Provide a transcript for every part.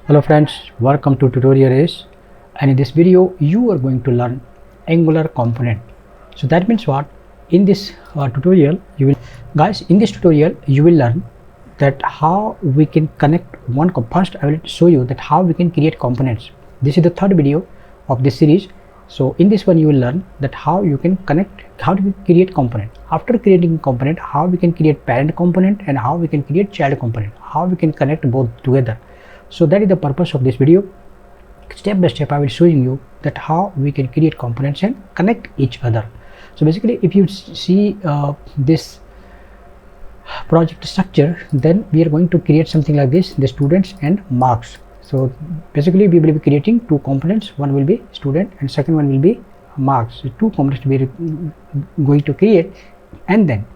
Hello friends, welcome to tutorial Ace, and in this video you are going to learn Angular component. So that means what? In this tutorial you will learn that how we can connect one first I will show you that how we can create components. This is the third video of this series. So in this one you will learn that how you can how do we create component. After creating component, how we can create parent component and how we can create child component, how we can connect both together. So that is the purpose of this video. Step by step I will showing you that how we can create components and connect each other. So basically if you see this project structure, then we are going to create something like this, the students and marks. So basically we will be creating two components, one will be student and second one will be marks. So two components we are going to create, and then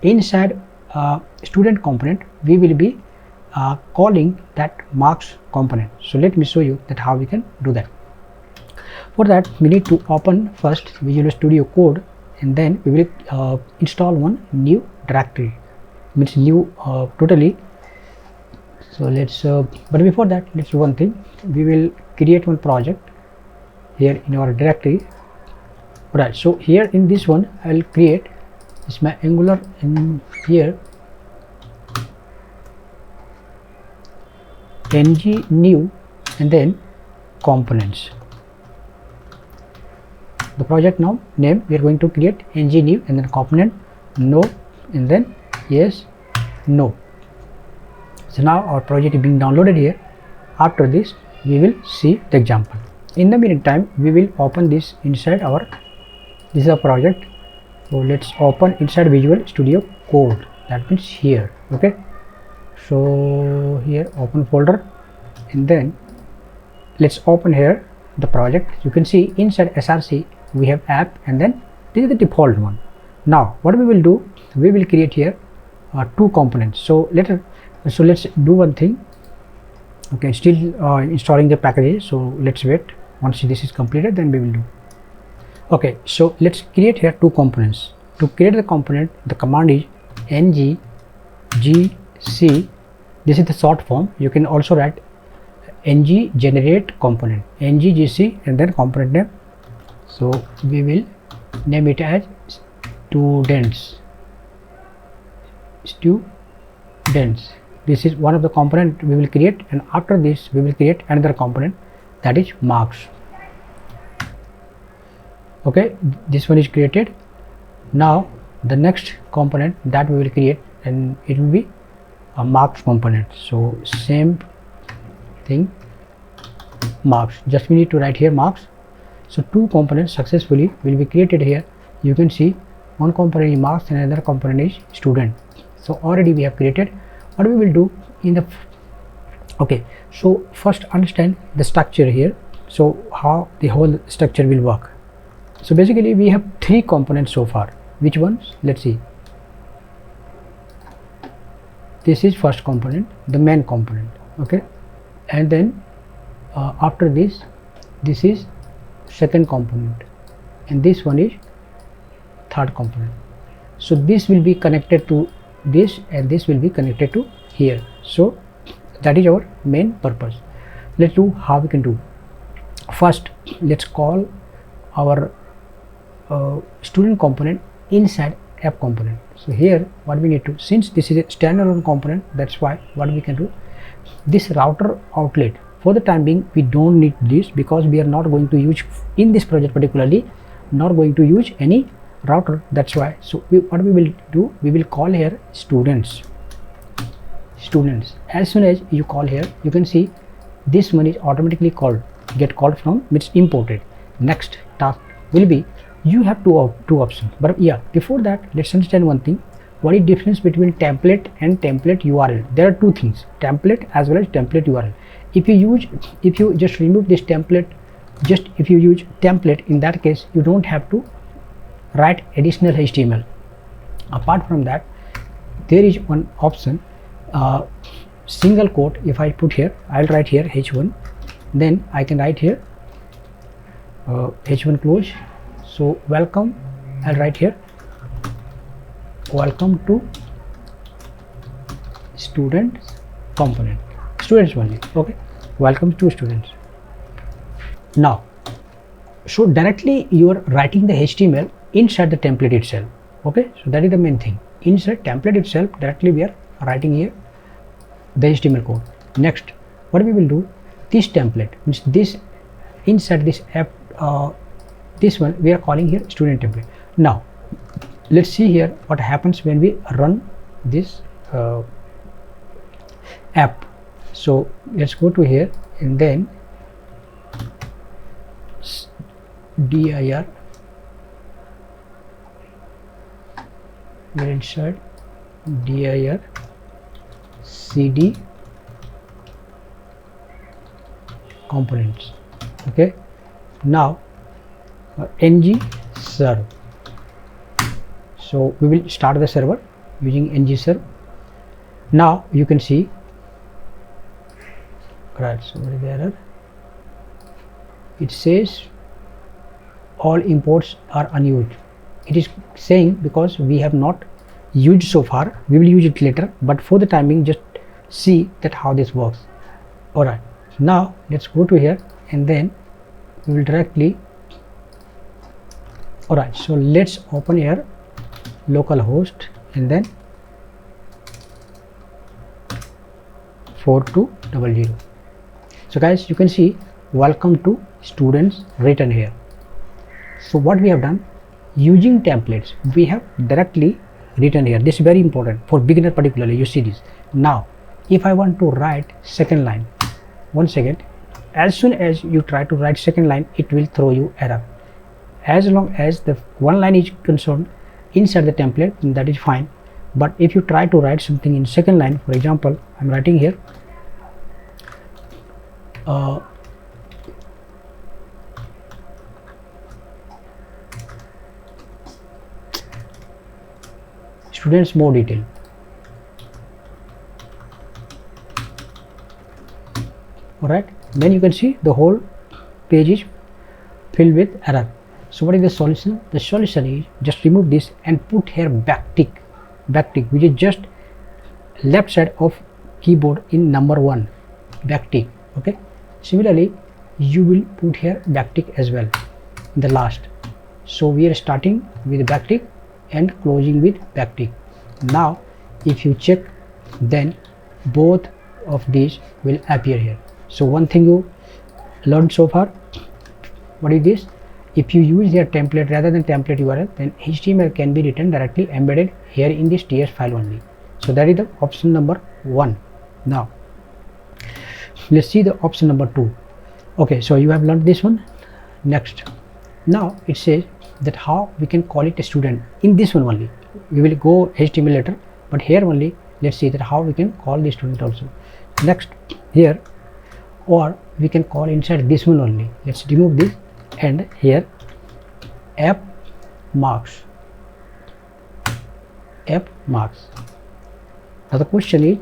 inside student component we will be calling that marks component. So let me show you that how we can do that. For that we need to open first Visual Studio Code, and then we will install one new directory, means new totally. So let's but before that let's do one thing. We will create one project here in our directory. Alright, so here in this one I will create this my Angular in here ng new and then components. The project now name we are going to create ng new and then component no and then yes no. So now our project is being downloaded here. After this we will see the example. In the meantime we will open this inside our, this is a project. So let's open inside Visual Studio Code, that means here. Okay, so here open folder, and then let's open here the project. You can see inside src we have app, and then this is the default one. Now what we will do, we will create here two components. So let's do one thing. Okay, still installing the packages, so let's wait. Once this is completed then we will do. Okay, so let's create here two components. To create the component, the command is ng gc. This is the short form. You can also write ng generate component, ng gc and then component name. So we will name it as students. This is one of the component we will create, and after this we will create another component, that is marks. Okay, this one is created. Now the next component that we will create, and it will be a marks component. So same thing, marks, just we need to write here marks. So two components successfully will be created here. You can see one component is marks and another component is student. So already we have created. What we will do in the okay, so first understand the structure here. So how the whole structure will work. So basically we have three components so far. Which ones? Let's see. This is first component, the main component. Okay, and then after this is second component, and this one is third component. So this will be connected to this, and this will be connected to here. So that is our main purpose. Let's do how we can do. First let's call our student component inside app component. So here what we need to, since this is a standalone component, that's why what we can do, this router outlet, for the time being we don't need this, because we are not going to use in this project particularly, not going to use any router, that's why. So what we will do, we will call here students. As soon as you call here, you can see this one is automatically called, get called from, means imported. Next task will be, you have two options, but yeah, before that let's understand one thing. What is difference between template and template URL? There are two things, template as well as template URL. If you just remove this template, if you use template, in that case you don't have to write additional HTML. Apart from that, there is one option, single quote. If I put here, I'll write here h1, then I can write here h1 close. So welcome, I'll write here welcome to students component, students only. Okay, welcome to students. Now, so directly you are writing the HTML inside the template itself. Okay, so that is the main thing. Inside template itself, directly we are writing here the HTML code. Next, what we will do, this template means this inside this app, this one we are calling here student template. Now let's see here what happens when we run this app. So let's go to here and then dir, we'll insert dir cd components. Okay, now ng serve. So we will start the server using ng serve. Now you can see, right, so what is the error? It says all imports are unused. It is saying because we have not used so far, we will use it later, but for the timing just see that how this works. Alright, now let's go to here and then we will directly, alright, so let's open here localhost and then 4200. So guys, you can see welcome to students written here. So what we have done, using templates we have directly written here. This is very important for beginner particularly. You see this. Now if I want to write second line, one second, as soon as you try to write second line it will throw you error. As long as the one line is concerned inside the template, that is fine, but if you try to write something in second line, for example I'm writing here students more detail. Alright, then you can see the whole page is filled with error. So what is the solution? The solution is just remove this and put here backtick, which is just left side of keyboard in number 1, backtick. Okay, similarly you will put here backtick as well in the last. So we are starting with backtick and closing with backtick. Now if you check, then both of these will appear here. So one thing you learned so far, what is this? If you use their template rather than template URL, then HTML can be written directly embedded here in this TS file only. So that is the option number 1. Now let's see the option number 2. Okay, so you have learned this one. Next, now it says that how we can call it a student. In this one only we will go HTML later, but here only let's see that how we can call the student also. Next here, or we can call inside this one only. Let's remove this and here app marks. Now the question is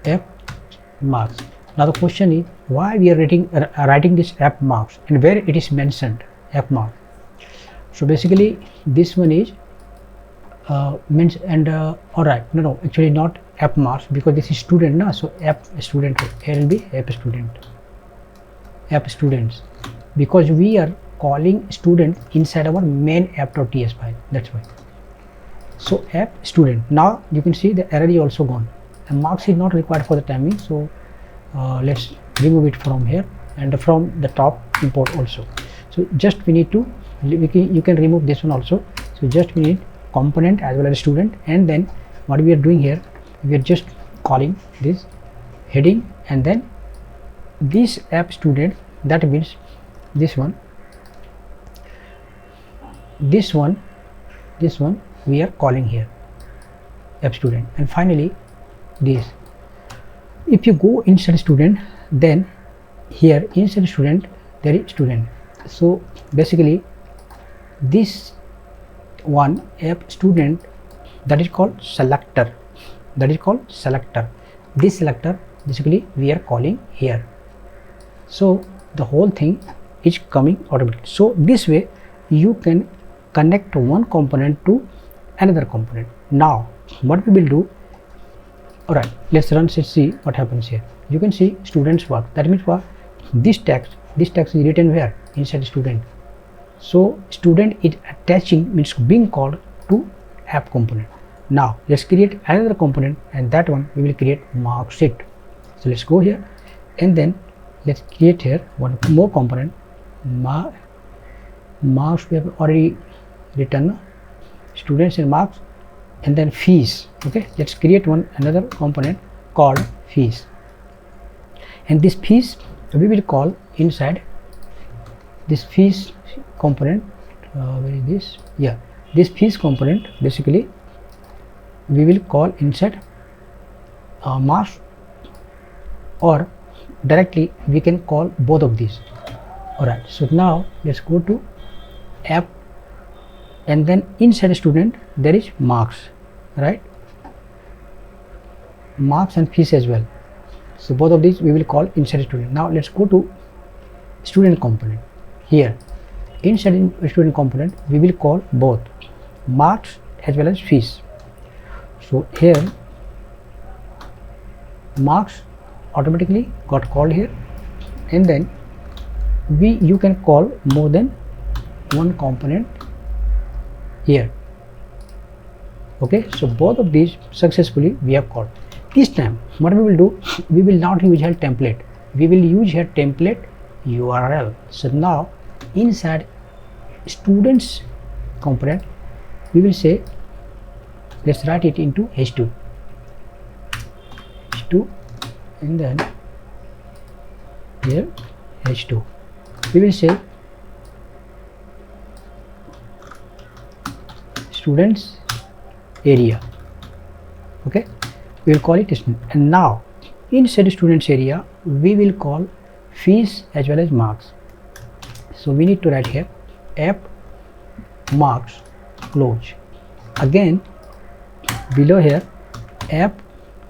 app marks. Now the question is why we are writing this app marks and where it is mentioned app marks. So basically this one is means and alright, no actually not app marks because this is student now. So app student, here will be app students, because we are calling student inside our main app.ts file, that's why. So app student, now you can see the error is also gone and marks is not required for the timing. So let's remove it from here and from the top import also. So just we need to, you can remove this one also. So just we need component as well as student, and then what we are doing here, we are just calling this heading and then this app student, that means this one we are calling here app student, and finally this. If you go inside student, then here inside student there is student. So basically this one app student, that is called selector. This selector basically we are calling here. So the whole thing is coming automatically. So this way you can connect one component to another component. Now what we will do, Alright, let's run and see what happens here. You can see students work. That means what? This text is written where? Inside student. So student is attaching, means being called to app component. Now let's create another component, and that one we will create marksheet. So let's go here, and then let's create here one more component. Marks we have already written, students and marks, and then fees. Okay, let's create another component called fees, and this fees we will call inside this fees component. Where is this? Yeah, this fees component basically we will call inside marks, or directly we can call both of these. Alright, so now let's go to app, and then inside student there is marks, right? Marks and fees as well. So both of these we will call inside student. Now let's go to student component. Here inside student component we will call both marks as well as fees. So here marks automatically got called here, and then you can call more than one component here. Okay, so both of these successfully we have called. This time what we will do, we will not use here template, we will use here template URL. So now inside students component we will say, let's write it into h2, and then here h2 we will say students area. Okay, we will call it student, and now inside students area we will call fees as well as marks. So we need to write here app marks close, again below here app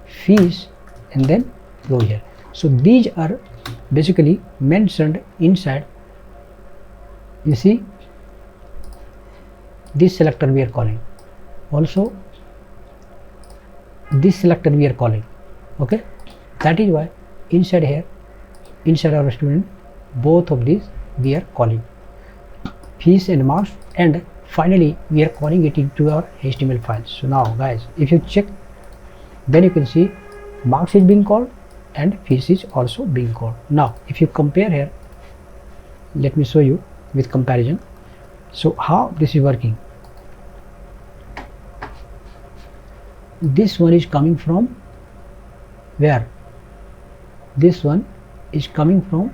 fees, and then close here. So these are basically mentioned inside. You see this selector we are calling, also this selector we are calling. Okay, that is why inside here, inside our student, both of these we are calling fees and marks, and finally we are calling it into our HTML files. So now guys, if you check, then you can see marks is being called and fees is also being called. Now if you compare here, let me show you with comparison. So how this is working, this one is coming from where? This one is coming from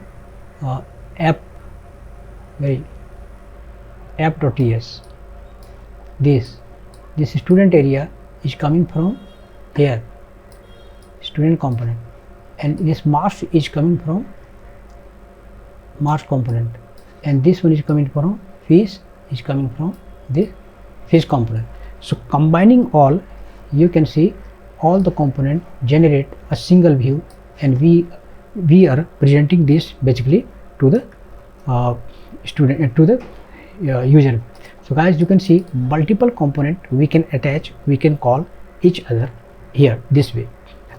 app.ts. This student area is coming from here, student component, and this marks is coming from marks component, and this one is coming from fees, is coming from the fees component. So combining all, you can see all the component generate a single view, and we are presenting this basically to the student, to the user. So guys, you can see multiple component we can attach, we can call each other here this way.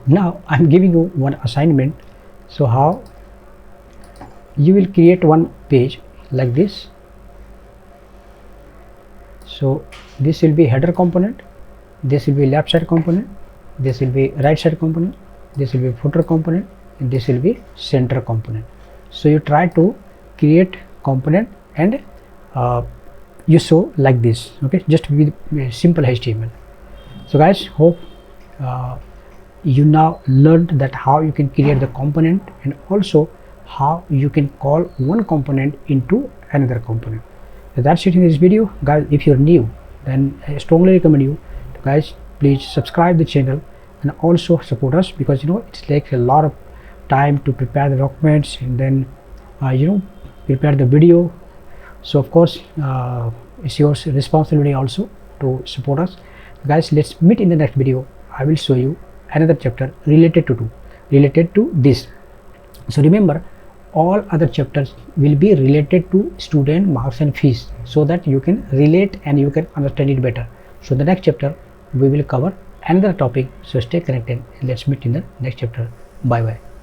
Now I'm giving you one assignment. So how you will create one page like this. So this will be header component, this will be left side component, this will be right side component, this will be footer component, and this will be center component. So you try to create component and you show like this. Okay, just with simple HTML. So guys, hope you now learned that how you can create the component, and also how you can call one component into another component. So that's it in this video, guys. If you're new, then I strongly recommend you to, guys, please subscribe the channel and also support us, because it takes a lot of time to prepare the documents and then prepare the video. So of course it's your responsibility also to support us, guys. Let's meet in the next video. I will show you another chapter related to this. So remember, all other chapters will be related to student, marks and fees, so that you can relate and you can understand it better. So the next chapter we will cover another topic. So stay connected and let's meet in the next chapter. Bye bye.